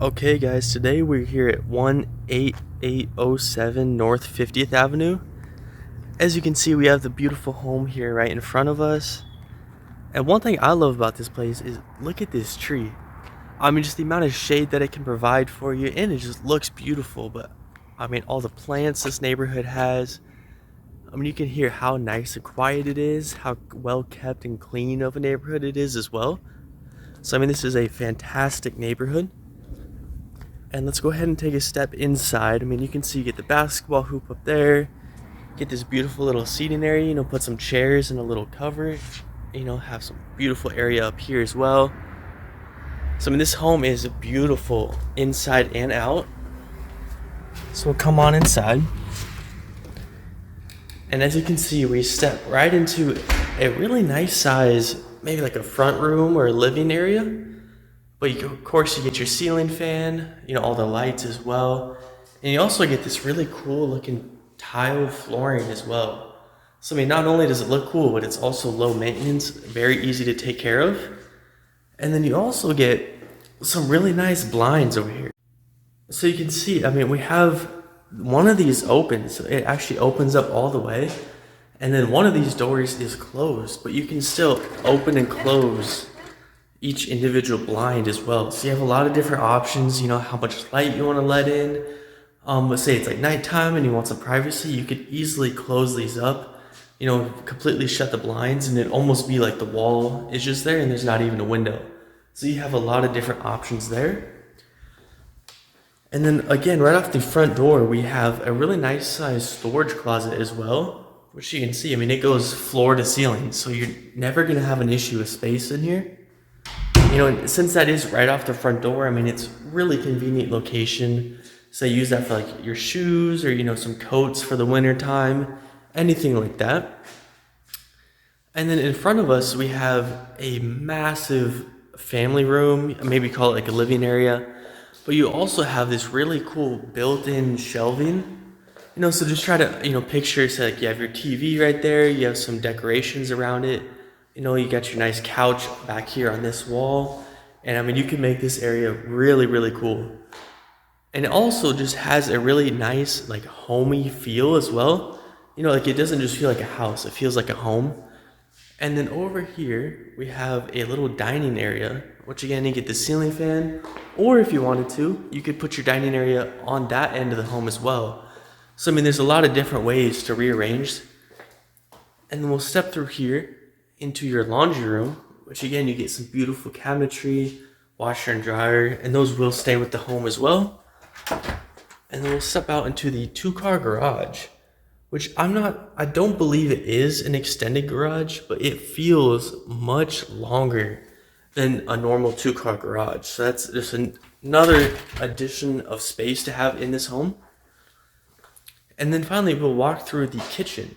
Okay guys, today we're here at 18807 North 50th Avenue. As you can see, we have the beautiful home here right in front of us. And one thing I love about this place is look at this tree. I mean, just the amount of shade that it can provide for you, and it just looks beautiful. But I mean, all the plants this neighborhood has. I mean, you can hear how nice and quiet it is, how well kept and clean of a neighborhood it is as well. So I mean, this is a fantastic neighborhood. And let's go ahead and take a step inside. I mean, you can see you get the basketball hoop up there, get this beautiful little seating area, put some chairs and a little cover, have some beautiful area up here as well. So I mean, this home is beautiful inside and out. So we'll come on inside. And as you can see, we step right into a really nice size, maybe like a front room or a living area. But of course you get your ceiling fan, all the lights as well. And you also get this really cool looking tile flooring as well. So I mean, not only does it look cool, but it's also low maintenance, very easy to take care of. And then you also get some really nice blinds over here. So you can see, I mean, we have one of these open, so it actually opens up all the way. And then one of these doors is closed, but you can still open and close each individual blind as well. So you have a lot of different options, how much light you want to let in. Let's say it's like nighttime and you want some privacy, you could easily close these up, completely shut the blinds, and it almost be like the wall is just there and there's not even a window. So you have a lot of different options there. And then again, right off the front door, we have a really nice sized storage closet as well, which you can see, I mean, it goes floor to ceiling. So you're never gonna have an issue with space in here. And since that is right off the front door, I mean, it's really convenient location. So use that for like your shoes or, some coats for the winter time, anything like that. And then in front of us, we have a massive family room, maybe call it like a living area. But you also have this really cool built-in shelving. So just try to, picture, say like you have your TV right there, you have some decorations around it. You got your nice couch back here on this wall. And I mean, you can make this area really, really cool. And it also just has a really nice, like, homey feel as well. Like it doesn't just feel like a house, it feels like a home. And then over here, we have a little dining area, which again, you get the ceiling fan. Or if you wanted to, you could put your dining area on that end of the home as well. So I mean, there's a lot of different ways to rearrange. And then we'll step through here into your laundry room, which again, you get some beautiful cabinetry, washer and dryer, and those will stay with the home as well. And then we'll step out into the 2-car garage, which I don't believe it is an extended garage, but it feels much longer than a normal 2-car garage. So that's just another addition of space to have in this home. And then finally, we'll walk through the kitchen,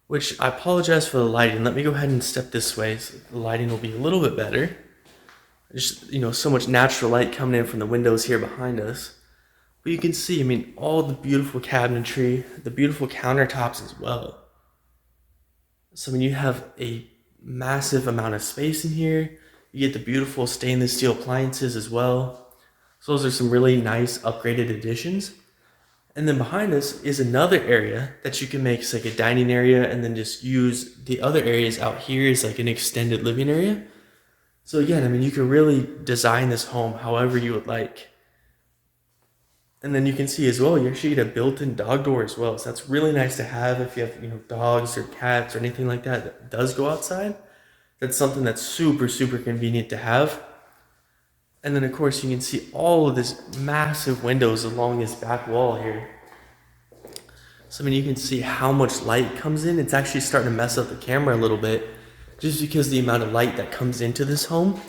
which I apologize for the lighting. Let me go ahead and step this way so the lighting will be a little bit better. Just, so much natural light coming in from the windows here behind us. But you can see, I mean, all the beautiful cabinetry, the beautiful countertops as well. So I mean, you have a massive amount of space in here. You get the beautiful stainless steel appliances as well. So those are some really nice upgraded additions. And then behind us is another area that you can make like a dining area, and then just use the other areas out here as like an extended living area. So again, I mean, you can really design this home however you would like. And then you can see as well, you actually get a built-in dog door as well. So that's really nice to have if you have, dogs or cats or anything like that does go outside. That's something that's super, super convenient to have. And then of course you can see all of this massive windows along this back wall here. So I mean, you can see how much light comes in. It's actually starting to mess up the camera a little bit just because of the amount of light that comes into this home.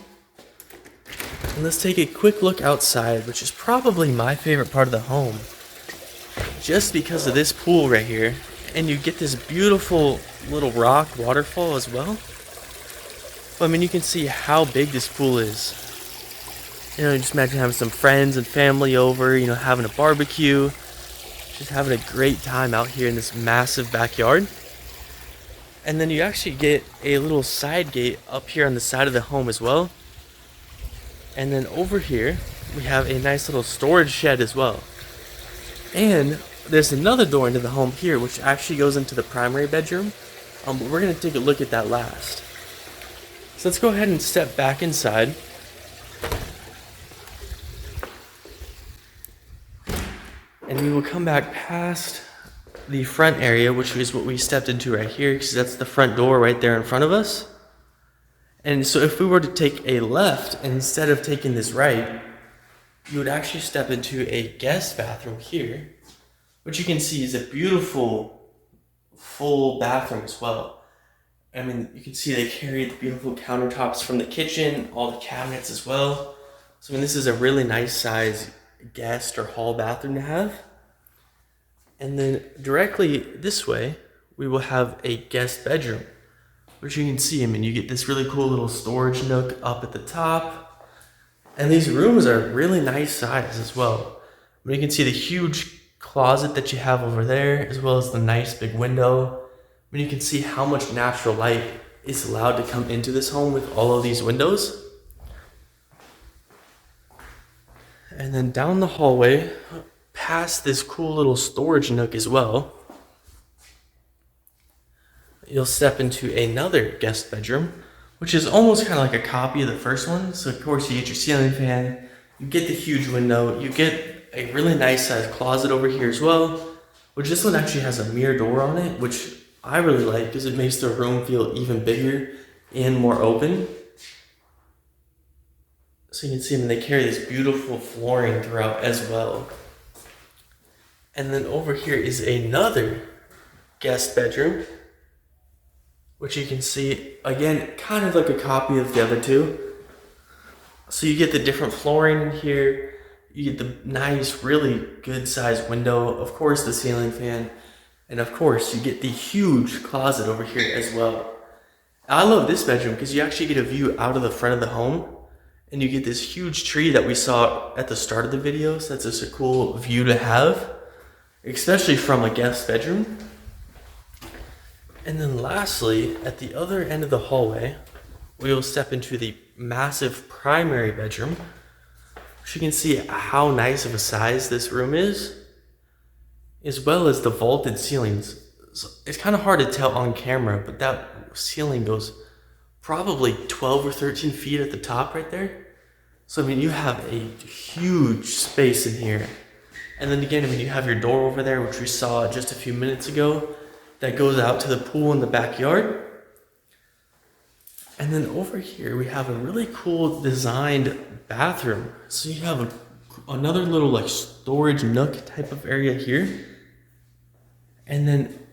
And let's take a quick look outside, which is probably my favorite part of the home, just because of this pool right here. And you get this beautiful little rock waterfall as well. But I mean, you can see how big this pool is. Just imagine having some friends and family over, having a barbecue, just having a great time out here in this massive backyard. And then you actually get a little side gate up here on the side of the home as well. And then over here, we have a nice little storage shed as well. And there's another door into the home here, which actually goes into the primary bedroom. But we're going to take a look at that last. So let's go ahead and step back inside. And we will come back past the front area, which is what we stepped into right here, because that's the front door right there in front of us. And so if we were to take a left instead of taking this right, you would actually step into a guest bathroom here, which you can see is a beautiful full bathroom as well. I mean, you can see they carry the beautiful countertops from the kitchen, all the cabinets as well. So I mean, this is a really nice size guest or hall bathroom to have. And then directly this way, we will have a guest bedroom, which you can see, I mean, you get this really cool little storage nook up at the top. And these rooms are really nice size as well. I mean, you can see the huge closet that you have over there, as well as the nice big window. I mean, you can see how much natural light is allowed to come into this home with all of these windows. And then down the hallway, past this cool little storage nook as well, you'll step into another guest bedroom, which is almost kind of like a copy of the first one. So of course you get your ceiling fan, you get the huge window, you get a really nice sized closet over here as well, which this one actually has a mirror door on it, which I really like because it makes the room feel even bigger and more open. So you can see them, they carry this beautiful flooring throughout as well. And then over here is another guest bedroom, which you can see, again, kind of like a copy of the other two. So you get the different flooring in here, you get the nice, really good sized window, of course the ceiling fan, and of course you get the huge closet over here as well. I love this bedroom because you actually get a view out of the front of the home, and you get this huge tree that we saw at the start of the video, so that's just a cool view to have, especially from a guest bedroom. And then lastly, at the other end of the hallway, we will step into the massive primary bedroom, which you can see how nice of a size this room is, as well as the vaulted ceilings. So it's kind of hard to tell on camera, but that ceiling goes probably 12 or 13 feet at the top right there. So I mean, you have a huge space in here. And then again, I mean, you have your door over there, which we saw just a few minutes ago, that goes out to the pool in the backyard. And then over here, we have a really cool designed bathroom. So you have another little like storage nook type of area here. And then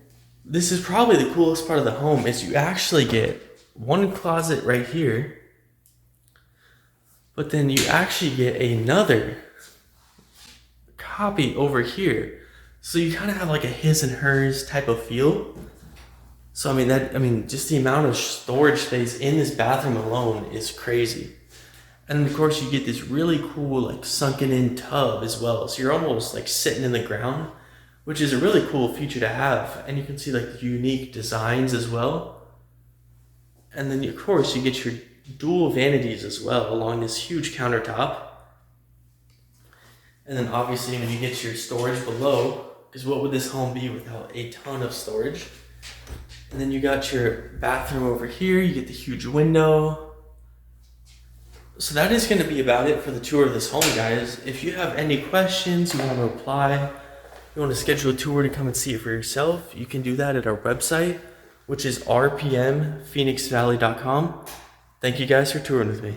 this is probably the coolest part of the home, is you actually get one closet right here, but then you actually get another copy over here. So you kind of have like a his and hers type of feel. So I mean, just the amount of storage space in this bathroom alone is crazy. And then of course you get this really cool like sunken in tub as well. So you're almost like sitting in the ground, which is a really cool feature to have. And you can see like the unique designs as well. And then of course you get your dual vanities as well along this huge countertop. And then obviously when you get your storage below, because what would this home be without a ton of storage? And then you got your bathroom over here, you get the huge window. So that is going to be about it for the tour of this home, guys. If you have any questions, you want to reply, you want to schedule a tour to come and see it for yourself, you can do that at our website, which is rpmphoenixvalley.com. Thank you guys for touring with me.